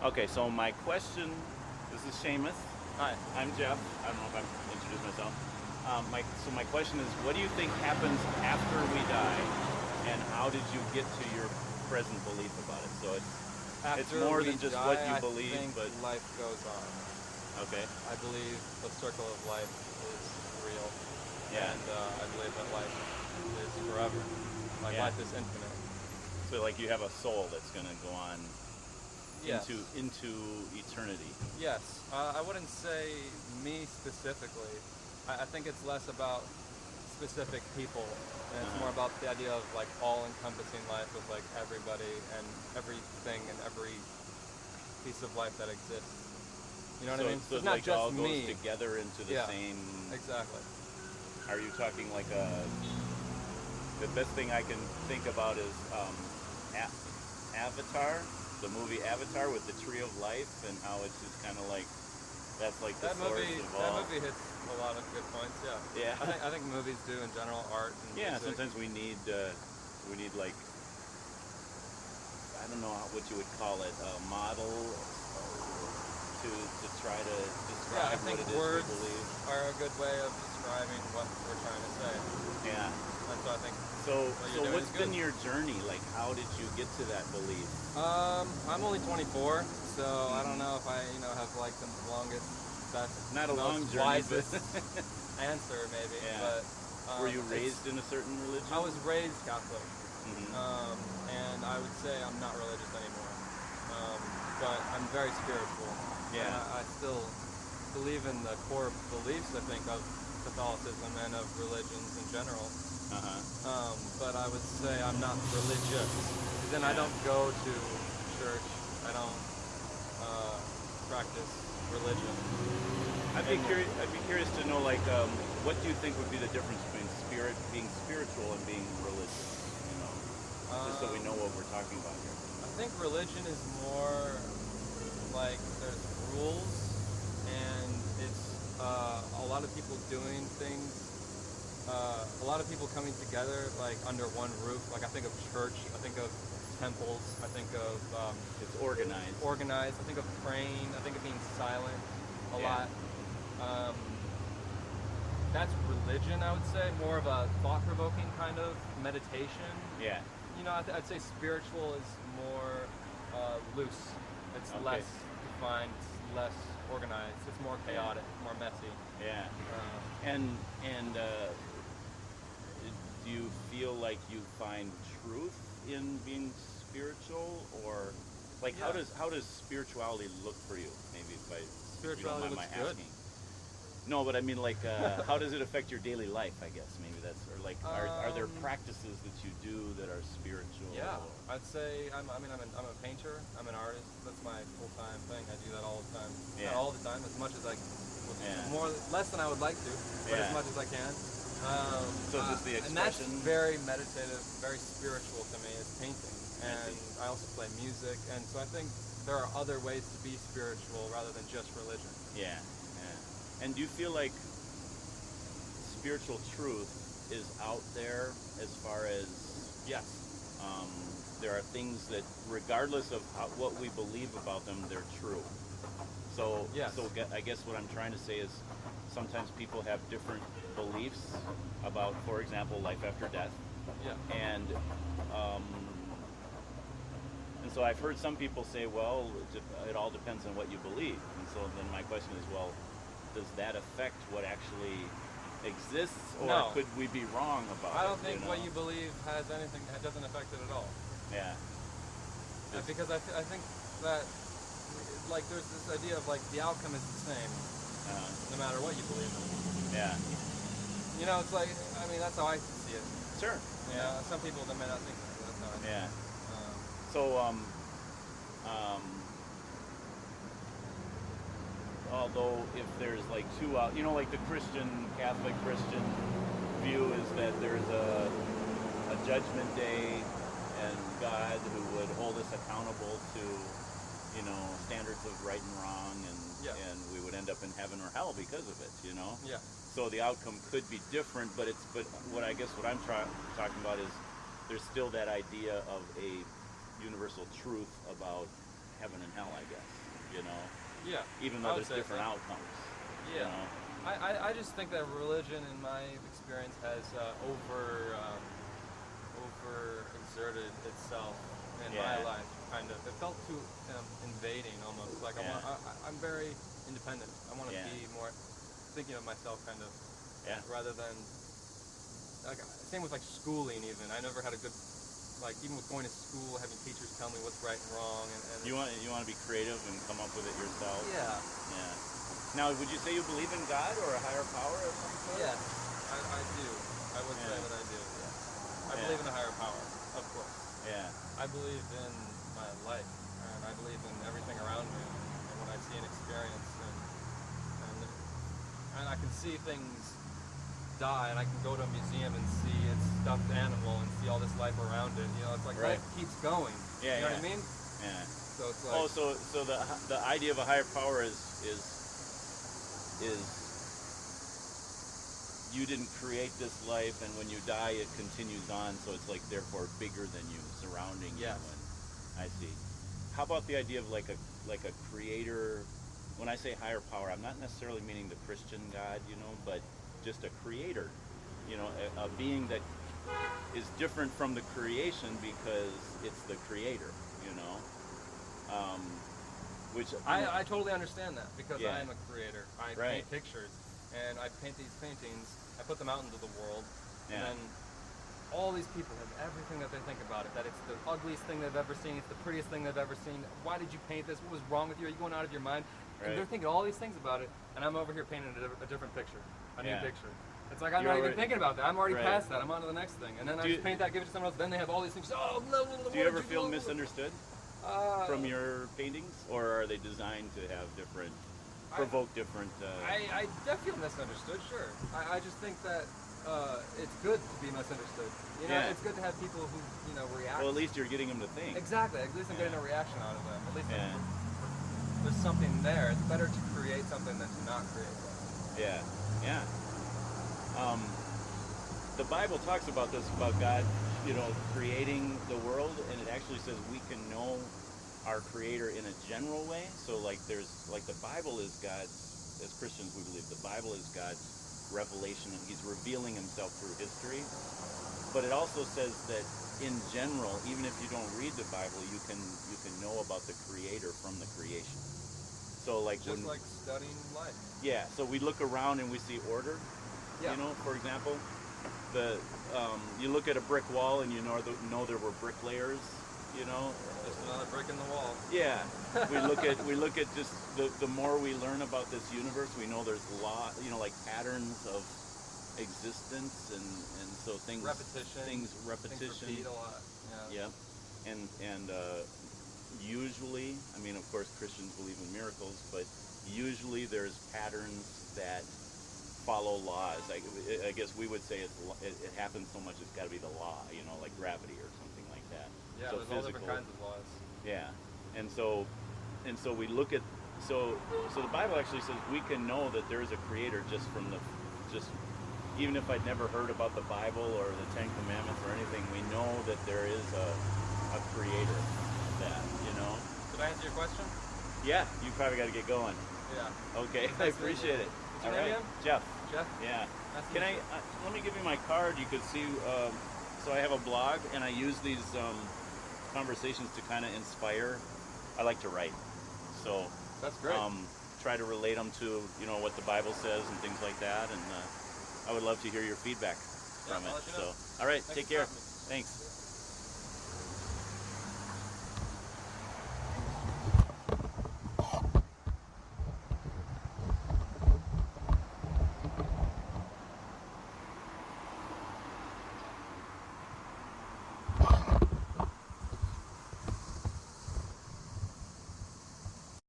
Okay, so my question, this is Seamus. Hi. I'm Jeff. I don't know if I've introduced myself. My question is, what do you think happens after we die, and how did you get to your present belief about it? So it's After more we than just die, what you I believe, think but life goes on. okay, I believe the circle of life is real, yeah. and I believe that life is forever. Like Yeah. life is infinite. So like you have a soul that's going to go on Yes. into eternity. Yes. I wouldn't say me specifically. I think it's less about specific people, and it's more about the idea of like all-encompassing life with like everybody and everything and every piece of life that exists. You know what I mean? So It's not like just all me. goes together into the Yeah. same. Exactly. Are you talking like the best thing I can think about is Avatar, the movie Avatar with the Tree of Life, and how it's just kind of like that's like the That source movie, of that all. movie hits a lot of good points. Yeah. Yeah. I think movies do in general, art and Yeah, music. sometimes we need like I don't know what you would call it, a model to try to Yeah, I describe think what it is words we believe. are a good way of describing what we're trying to say. Yeah. That's what I think. So What so you're doing what's is good. been your journey? Like, how did you get to that belief? I'm only 24, so I don't know if I, have like the longest, best, Not a most long journey, wisest answer maybe. Yeah. But Were you it's- raised in a certain religion? I was raised Catholic, Mhm. and I would say I'm not religious anymore. But I'm very spiritual. Yeah. And I still believe in the core beliefs, I think, of Catholicism and of religions in general. Uh-huh. But I would say I'm not religious. Then I Yeah. don't go to church. I don't practice religion. I'd be curious to know, like, what do you think would be the difference between being spiritual and being religious? Just so we know what we're talking about here. I think religion is more like there's rules, and it's a lot of people doing things. A lot of people coming together like under one roof. Like I think of church. I think of temples. I think of It's organized. organized. I think of praying. I think of being silent a Yeah. lot. That's religion, I would say. More of a thought-provoking kind of meditation. Yeah. I'd say spiritual is more loose. It's Okay. less defined. It's less organized. It's more chaotic, more messy. Yeah. And do you feel like you find truth in being spiritual, or like how Yeah. does spirituality look for you? Maybe if you don't Spirituality mind my looks good. asking. No, but I mean, like, how does it affect your daily life? I guess maybe that's, or like, are there practices that you do that are spiritual? Yeah, or- I'd say I'm a painter. I'm an artist. That's my full-time thing. I do that all the time. Yeah. Not all the time, as much as I Yeah. less than I would like to, but Yeah. as much as I can. So just the And that's expression. very meditative, very spiritual to me, is painting. I And see. I also play music, and so I think there are other ways to be spiritual rather than just religion. Yeah, yeah. And do you feel like spiritual truth is out there as far as Yes. there are things that, regardless of what we believe about them, they're true. So, Yes. I guess what I'm trying to say is sometimes people have different beliefs about, for example, life after death. Yeah. And so I've heard some people say, well, it all depends on what you believe. And so then my question is, well, does that affect what actually exists, or No. could we be wrong about it? I don't think know? what you believe has anything, that doesn't affect it at all. Yeah. Because I think that, like, there's this idea of, like, the outcome is the same, no matter what you believe in. Yeah. It's like, I mean, that's how I see it. Sure. Yeah. Some people that may not think that, but that's how I see Yeah. it. So, although if there's like two out, like the Catholic Christian view is that there's a judgment day and God who would hold us accountable to, standards of right and wrong, and we would end up in heaven or hell because of it, Yeah. So the outcome could be different, but what I'm talking about is there's still that idea of a universal truth about heaven and hell, I guess. You know, Yeah. even I though would there's say different so. outcomes. You Yeah. know, I just think that religion, in my experience, has over exerted itself in my Yeah. life. Kind of, it felt too invading almost. Like Yeah. I'm very independent. I want to Yeah. be more thinking of myself, kind of, yeah, rather than like same with like schooling. Even I never had a good even with going to school, having teachers tell me what's right and wrong, and you want to be creative and come up with it yourself. yeah. Yeah. Now, would you say you believe in God or a higher power of some sort? Yes, I do. I would say Yeah. that I do. Yes. I Yeah. believe in a higher power, of course. Yeah. I believe in my life, and I believe in everything around me, and when I see an experience, and I can see things die, and I can go to a museum and see its stuffed animal and see all this life around it. You know, it's like Right. life keeps going. Yeah, You know yeah. what I mean? Yeah. So it's like, Oh, so the idea of a higher power is you didn't create this life, and when you die, it continues on. So it's like therefore bigger than you, surrounding Yes. you. And I see. How about the idea of like a creator? When I say higher power, I'm not necessarily meaning the Christian God, but just a creator. A being that is different from the creation because it's the creator. Which I totally understand that, because Yeah. I am a creator. I Right. paint pictures, and I paint these paintings. I put them out into the world, Yeah. and then all these people have everything that they think about it. That it's the ugliest thing they've ever seen. It's the prettiest thing they've ever seen. Why did you paint this? What was wrong with you? Are you going out of your mind? Right. And they're thinking all these things about it, and I'm over here painting a different picture, a new Yeah. picture. It's like I'm You're not even already- thinking about that. I'm already Right. past that. I'm on to the next thing, and then I Do just you- paint that, give it to someone else. Then they have all these things. Oh, no, Do you ever feel misunderstood Uh, from your paintings, or are they designed to have provoke different? I definitely feel misunderstood, sure. I just think that it's good to be misunderstood. Yeah. It's good to have people who, react. Well, at least you're getting them to think. Exactly. At least I'm Yeah. getting a reaction out of them. At least Yeah. there's something there. It's better to create something than to not create something. Yeah, yeah. The Bible talks about this, about God, creating the world, and it actually says we can know our Creator in a general way. So, the Bible is God's. As Christians, we believe the Bible is God's revelation, and He's revealing Himself through history. But it also says that in general, even if you don't read the Bible, you can know about the Creator from the creation. So, Just like studying life. yeah, so we look around and we see order. Yeah. For example, you look at a brick wall and know there were bricklayers. Just another brick in the wall. Yeah, we look at just the more we learn about this universe, we know there's like patterns of existence, and so things Repetition. things Things repetition. repeat a lot. Yeah. Yeah, and usually, of course, Christians believe in miracles, but usually there's patterns that follow laws. I guess we would say it happens so much it's got to be the law, like gravity or something like that. Yeah, So there's all different kinds of laws. Yeah, and so we look at so the Bible actually says we can know that there is a creator just even if I'd never heard about the Bible or the Ten Commandments or anything, we know that there is a creator. Did I answer your question? Yeah, you probably got to get going. Yeah. Okay, I appreciate it. What's All your name right, again? Jeff. Jeff? Yeah. Nice to Can meet I let me give you my card? You could see. So I have a blog, and I use these conversations to kind of inspire. I like to write, so That's great. try to relate them to what the Bible says and things like that. And I would love to hear your feedback from I'll it. let you know. So, all right, Thanks take for care. having me. Thanks.